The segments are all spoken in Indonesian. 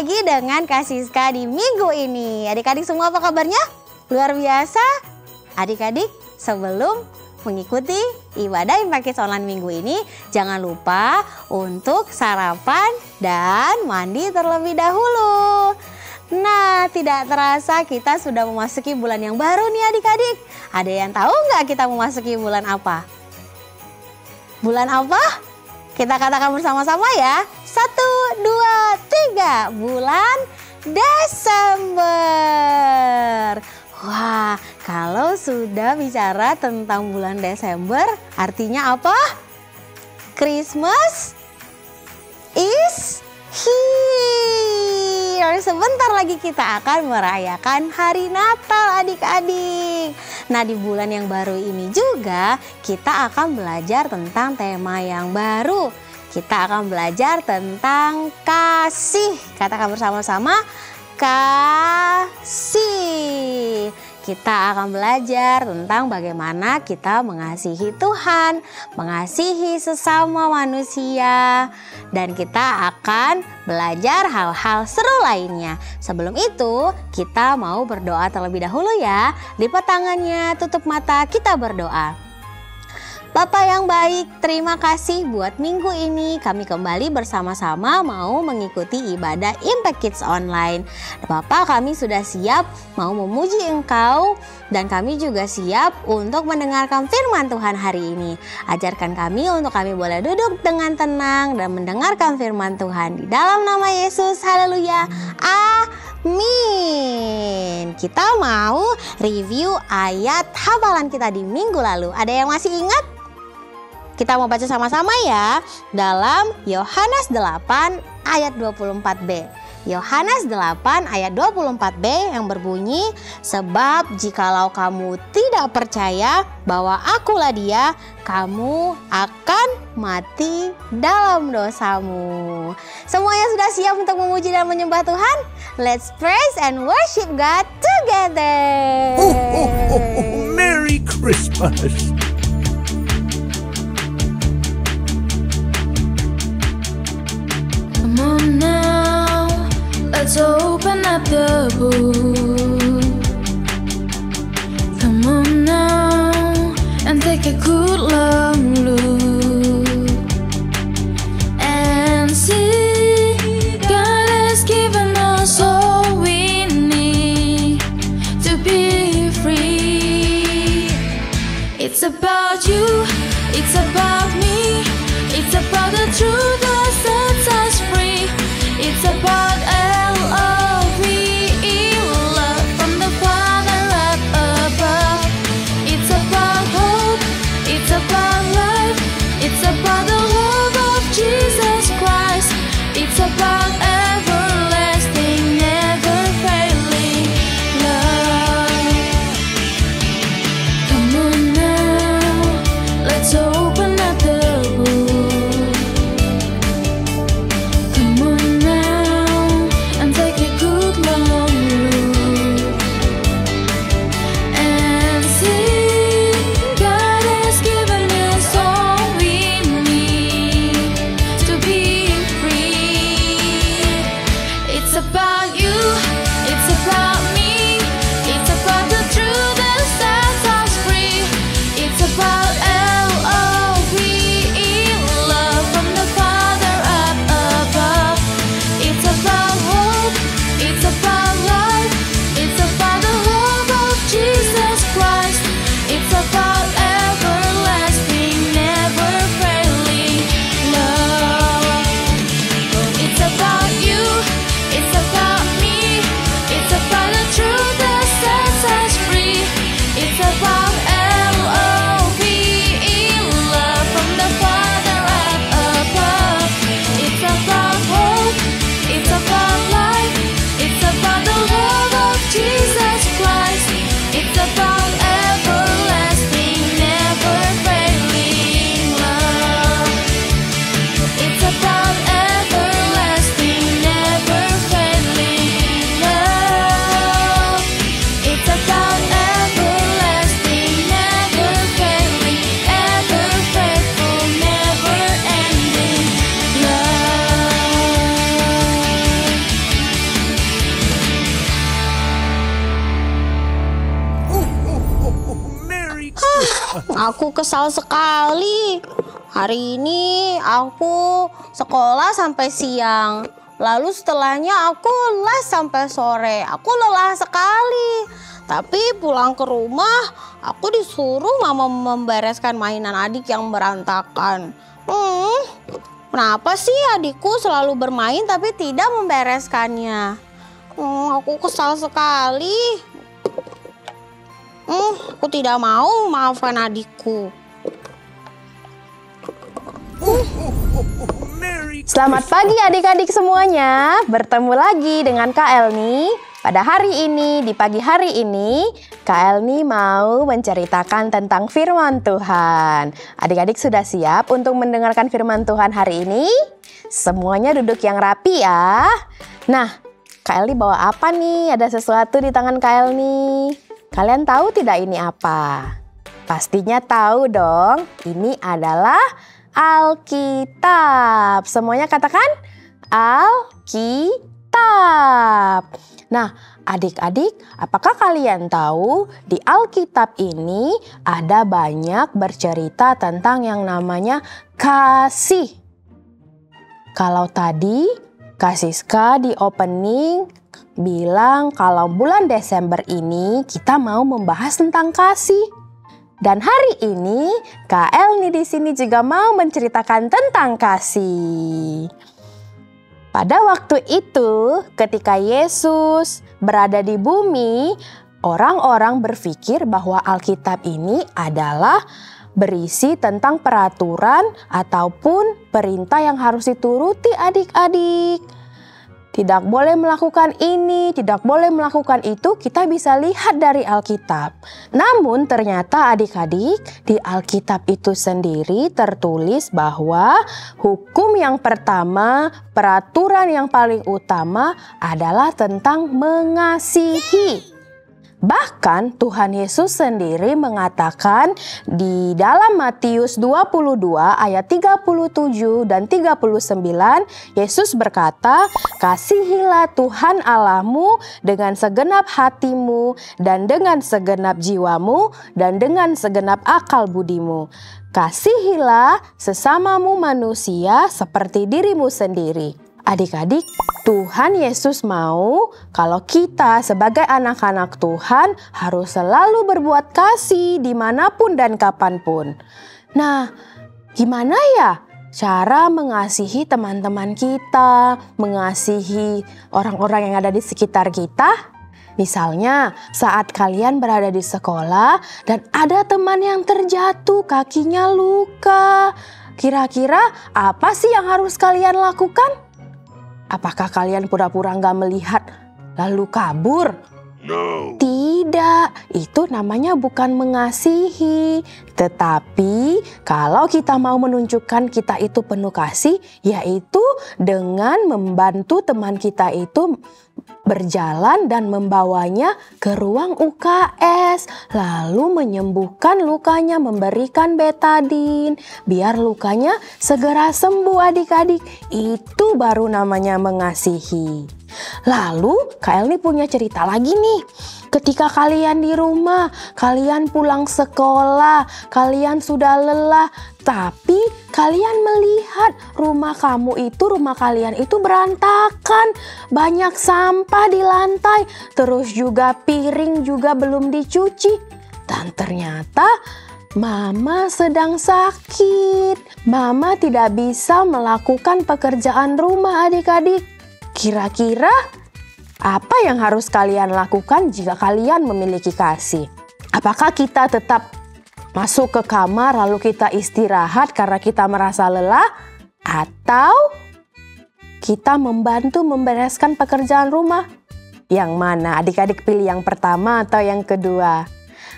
lagi dengan Kak Siska di minggu ini. Adik-adik semua apa kabarnya? Luar biasa. Adik-adik sebelum mengikuti ibadah Impact Kids Online minggu ini, jangan lupa untuk sarapan dan mandi terlebih dahulu. Nah, tidak terasa kita sudah memasuki bulan yang baru nih adik-adik. Ada yang tahu nggak kita memasuki bulan apa? Bulan apa? Kita katakan bersama-sama ya. 1, 2, 3. Bulan Desember. Wah, kalau sudah bicara tentang bulan Desember, artinya apa? Christmas is here. Sebentar lagi kita akan merayakan hari Natal adik-adik. Nah, di bulan yang baru ini juga kita akan belajar tentang tema yang baru. Kita akan belajar tentang kasih. Katakan bersama-sama, kasih. Kita akan belajar tentang bagaimana kita mengasihi Tuhan, mengasihi sesama manusia, dan kita akan belajar hal-hal seru lainnya. Sebelum itu, kita mau berdoa terlebih dahulu ya. Lipat tangannya, tutup mata, kita berdoa. Bapak yang baik, terima kasih buat minggu ini kami kembali bersama-sama mau mengikuti ibadah Impact Kids Online. Bapak, kami sudah siap mau memuji Engkau dan kami juga siap untuk mendengarkan firman Tuhan hari ini. Ajarkan kami untuk kami boleh duduk dengan tenang dan mendengarkan firman Tuhan. Di dalam nama Yesus, haleluya, amin. Kita mau review ayat hafalan kita di minggu lalu. Ada yang masih ingat? Kita mau baca sama-sama ya, dalam Yohanes 8 ayat 24b. Yohanes 8 ayat 24b yang berbunyi, sebab jikalau kamu tidak percaya bahwa akulah Dia, kamu akan mati dalam dosamu. Semuanya sudah siap untuk memuji dan menyembah Tuhan? Let's praise and worship God together. Merry Christmas. Come on now, let's open up the book. Come on now, and take a good long look and see God has given us all we need to be free. It's about you, it's about me, it's about the truth that sets us free. It's about love. Aku kesal sekali. Hari ini aku sekolah sampai siang. Lalu setelahnya aku les sampai sore. Aku lelah sekali. Tapi pulang ke rumah, aku disuruh mama membereskan mainan adik yang berantakan. Kenapa sih adikku selalu bermain tapi tidak membereskannya? Aku kesal sekali. Aku tidak mau maafkan adikku. Selamat pagi adik-adik semuanya. Bertemu lagi dengan Kak Elni. Pada hari ini, di pagi hari ini, Kak Elni mau menceritakan tentang firman Tuhan. Adik-adik sudah siap untuk mendengarkan firman Tuhan hari ini? Semuanya duduk yang rapi ya. Nah, Kak Elni bawa apa nih? Ada sesuatu di tangan Kak Elni. Kalian tahu tidak ini apa? Pastinya tahu dong. Ini adalah Alkitab. Semuanya katakan Alkitab. Nah, adik-adik, apakah kalian tahu di Alkitab ini ada banyak bercerita tentang yang namanya kasih? Kalau tadi Kak Siska di opening bilang kalau bulan Desember ini kita mau membahas tentang kasih. Dan hari ini Kak Elni di sini juga mau menceritakan tentang kasih. Pada waktu itu, ketika Yesus berada di bumi, orang-orang berpikir bahwa Alkitab ini adalah berisi tentang peraturan ataupun perintah yang harus dituruti adik-adik. Tidak boleh melakukan ini, tidak boleh melakukan itu, kita bisa lihat dari Alkitab. Namun ternyata adik-adik, di Alkitab itu sendiri tertulis bahwa hukum yang pertama, peraturan yang paling utama adalah tentang mengasihi. Bahkan Tuhan Yesus sendiri mengatakan di dalam Matius 22 ayat 37 dan 39, Yesus berkata, "Kasihilah Tuhan Allahmu dengan segenap hatimu dan dengan segenap jiwamu dan dengan segenap akal budimu. Kasihilah sesamamu manusia seperti dirimu sendiri." Adik-adik, Tuhan Yesus mau kalau kita sebagai anak-anak Tuhan harus selalu berbuat kasih dimanapun dan kapanpun. Nah, gimana ya cara mengasihi teman-teman kita, mengasihi orang-orang yang ada di sekitar kita? Misalnya saat kalian berada di sekolah dan ada teman yang terjatuh, kakinya luka. Kira-kira apa sih yang harus kalian lakukan? Apakah kalian pura-pura nggak melihat lalu kabur? No. Tidak, itu namanya bukan mengasihi. Tetapi kalau kita mau menunjukkan kita itu penuh kasih, yaitu dengan membantu teman kita itu berjalan dan membawanya ke ruang UKS, lalu menyembuhkan lukanya, memberikan betadin, biar lukanya segera sembuh adik-adik. Itu baru namanya mengasihi. Lalu Kak Elni punya cerita lagi nih. Ketika kalian di rumah, kalian pulang sekolah, kalian sudah lelah, tapi kalian melihat rumah kalian itu berantakan, banyak sampah di lantai, terus juga piring juga belum dicuci. Dan ternyata Mama sedang sakit. Mama tidak bisa melakukan pekerjaan rumah adik-adik. Kira-kira apa yang harus kalian lakukan jika kalian memiliki kasih? Apakah kita tetap masuk ke kamar lalu kita istirahat karena kita merasa lelah? Atau kita membantu membereskan pekerjaan rumah? Yang mana? Adik-adik pilih yang pertama atau yang kedua?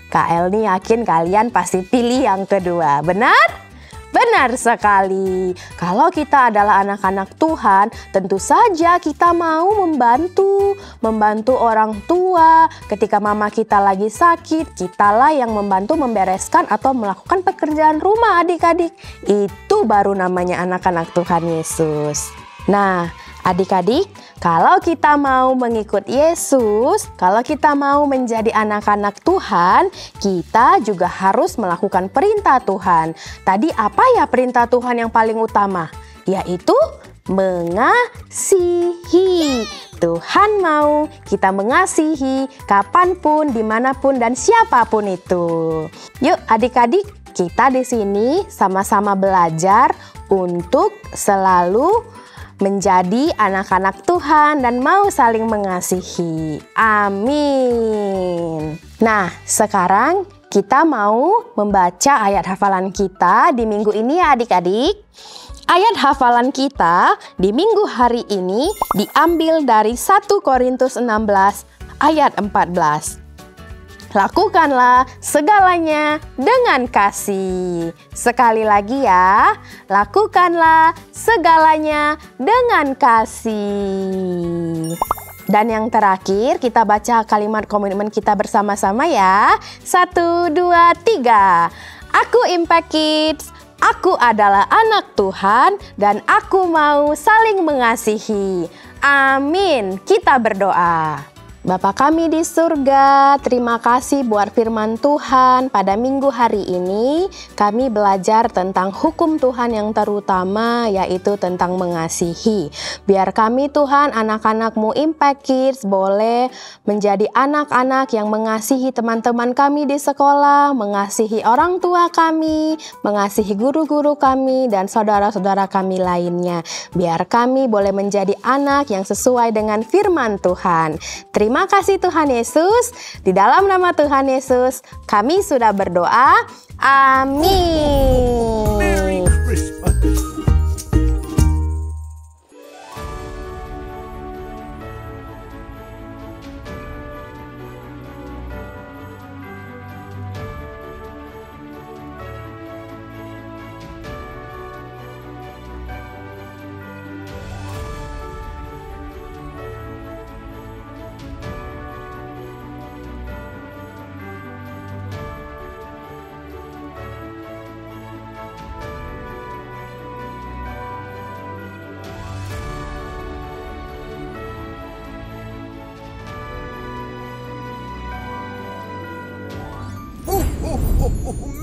Kak Elni yakin kalian pasti pilih yang kedua. Benar? Benar sekali. Kalau kita adalah anak-anak Tuhan, tentu saja kita mau membantu orang tua. Ketika mama kita lagi sakit, kitalah yang membantu membereskan atau melakukan pekerjaan rumah adik-adik. Itu baru namanya anak-anak Tuhan Yesus. Nah, adik-adik, Kalau kita mau mengikut Yesus, kalau kita mau menjadi anak-anak Tuhan, kita juga harus melakukan perintah Tuhan. Tadi apa ya perintah Tuhan yang paling utama? Yaitu mengasihi. Tuhan mau kita mengasihi kapanpun, dimanapun, dan siapapun itu. Yuk adik-adik, kita di sini sama-sama belajar untuk selalu menjadi anak-anak Tuhan dan mau saling mengasihi. Amin. Nah, sekarang kita mau membaca ayat hafalan kita di minggu ini ya adik-adik. Ayat hafalan kita di minggu hari ini diambil dari 1 Korintus 16 ayat 14. Lakukanlah segalanya dengan kasih. Sekali lagi ya, lakukanlah segalanya dengan kasih. Dan yang terakhir kita baca kalimat komitmen kita bersama-sama ya. 1, 2, 3. Aku Impact Kids. Aku adalah anak Tuhan dan aku mau saling mengasihi. Amin. Kita berdoa. Bapa kami di surga, terima kasih buat firman Tuhan. Pada minggu hari ini kami belajar tentang hukum Tuhan yang terutama, yaitu tentang mengasihi. Biar kami Tuhan, anak-anak-Mu Impact Kids, boleh menjadi anak-anak yang mengasihi teman-teman kami di sekolah, mengasihi orang tua kami, mengasihi guru-guru kami, dan saudara-saudara kami lainnya. Biar kami boleh menjadi anak yang sesuai dengan firman Tuhan. Terima kasih Tuhan Yesus. Di dalam nama Tuhan Yesus, kami sudah berdoa. Amin. Merry Christmas.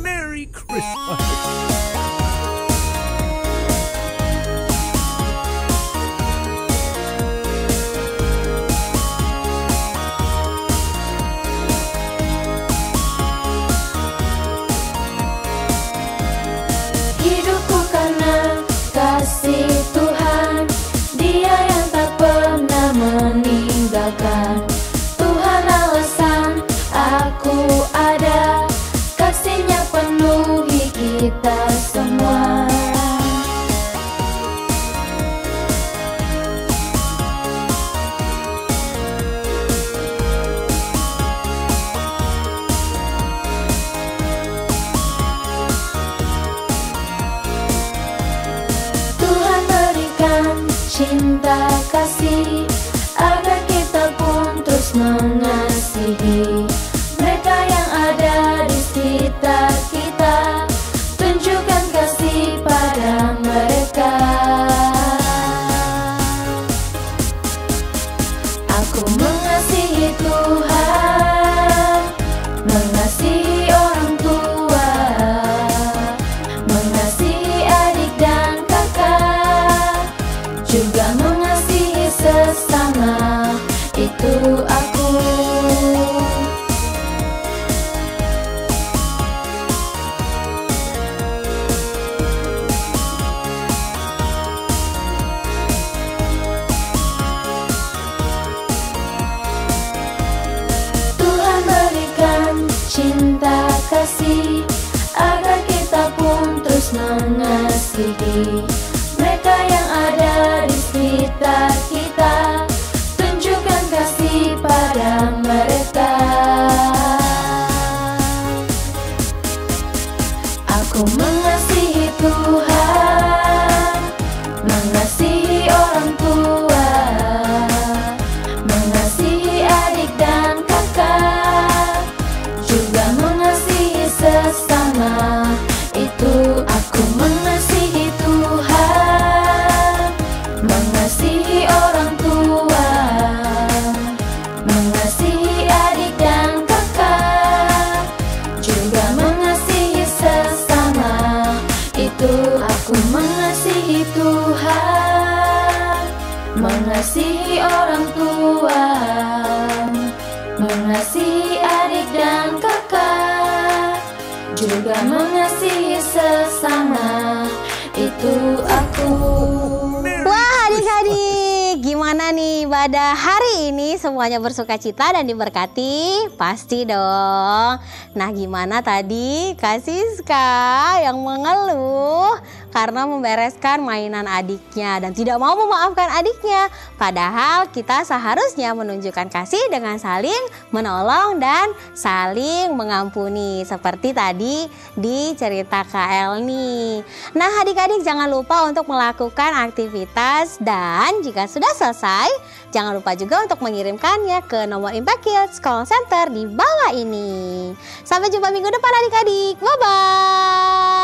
Merry Christmas. Hidupku karena kasih Tuhan, Dia yang tak pernah meninggalkan. Tuhan alasan aku ada, kasih-Nya penuhi kita semua. Tuhan berikan cinta kasih agar kita pun terus mengasihi mereka yang ada di sekitar kita. Tunjukkan kasih pada mereka. Aku mengasihi Tuhan, mengasihi orang tua, mengasihi adik dan kakak, juga mengasihi sesama. Itu aku. Tuhan berikan cinta kasih agar kita pun terus mengasihi mereka yang ada di sekitar kita. Tunjukkan kasih pada mereka. Aku mengasihi Tuhan, mengasihi orang tua, mengasihi adik dan kakak, juga mengasihi sesama. Itu aku mengasihi Tuhan, mengasihi orang tua, juga mengasihi sesama. Itu aku. Wah, adik-adik, gimana nih ibadah hari ini? Semuanya bersuka cita dan diberkati? Pasti dong. Nah, gimana tadi Kak Siska yang mengeluh karena membereskan mainan adiknya dan tidak mau memaafkan adiknya? Padahal kita seharusnya menunjukkan kasih dengan saling menolong dan saling mengampuni. Seperti tadi di cerita Kak Elni. Nah, adik-adik jangan lupa untuk melakukan aktivitas dan jika sudah selesai, jangan lupa juga untuk mengirimkannya ke nomor Impact Kids Call Center di bawah ini. Sampai jumpa minggu depan adik-adik. Bye-bye.